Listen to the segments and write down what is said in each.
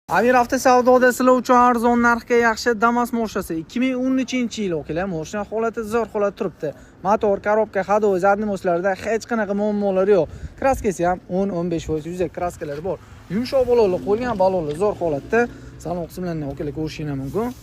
Amir avtosavdoda sizlar uchun arzon narxga yaxshi Damas mashinasi 2013-yil o'qilar. Mashina holati zo'r holat turibdi. Motor, korobka, hadovoy, zadnimoslarda hech qanaqa muammolar yo'q. Kraskasi ham 10-15% yuzak kraskalar bor. Yumshoq balonli qo'yilgan, balonlar zo'r holatda. Salon qismlaridan o'qilar ko'rishingiz mumkin.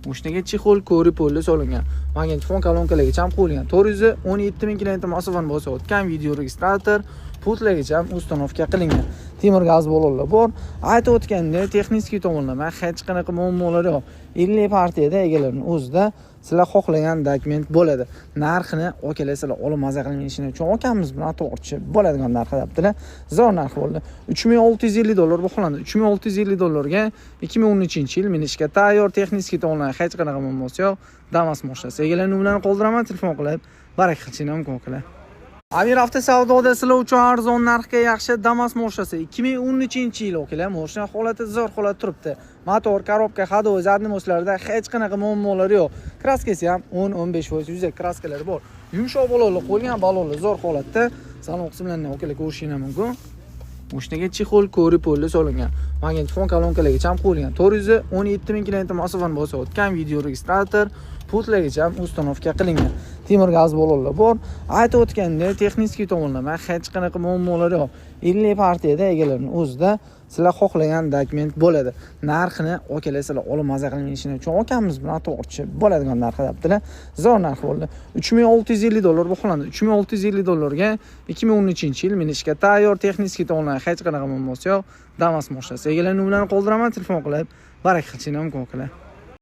Mashinaga chexol ko'ri polli solingan. Magnitofon kolonkalariga ham qo'yilgan. 417 ming km masofani bosib o'tgan video registrator, putlargacha ham ustanovka qilingan. Temir gaz balonlar bor. Aytib o'tgandek, texnik tomonlama hech qanaqa muammolar yo'q. 50 partiyada egalarining o'zida sizlar xohlagan dokument bo'ladi. Narxini okalasizlar olib maza qilinishini uchun okamiz bilan to'g'richi bo'ladigan narx debdilar. Zo'r narx bo'ldi. $3650 baholandi. $3650 ga 2013-yil minishga tayyor texnik tomonlama hech qanaqa muammosi yo'q. Damas mashinasi. Egalarining nomlarini qoldiraman, telefon qilib, baraka qilishni mumkin qilar. Amir avtosavdoda sizlar uchun arzon narxga yaxshi Damas mashinasi 2013-yil o'qilar. Mashina holati zo'r holat turibdi. Motor, korobka, hadovoy, zadnimoslarda hech qanaqa muammolar yo'q. Kraskasi ham 10-15% yuzak kraskalar bor. Yumshoq balonli qo'yilgan, balonlar zo'r holatda. Salon qismlaridan o'qilar ko'rishingiz mumkin. Mashinaga chexol ko'ri polli solingan. Magnitofon kolonkalariga ham qo'yilgan. 417 ming km masofani bosib o'tgan video registrator, putlargacha ham ustanovka qilingan. Temir gaz balonlar bor. Aytib o'tgandek, texnik tomonlama hech qanaqa muammolar yo'q. 50 partiyada egalarining o'zida sizlar xohlagan dokument bo'ladi. Narxini okalasizlar olib maza qilinishini uchun okamiz bilan to'g'richi bo'ladigan narx debdilar. Zo'r narx bo'ldi. $3650 baholandi. $3650 ga 2013-yil minishga tayyor texnik tomonlama hech qanaqa muammosi yo'q. Damas mashinasi. Egalarining nomlarini qoldiraman, telefon qilib, baraka qilishni mumkin qilar.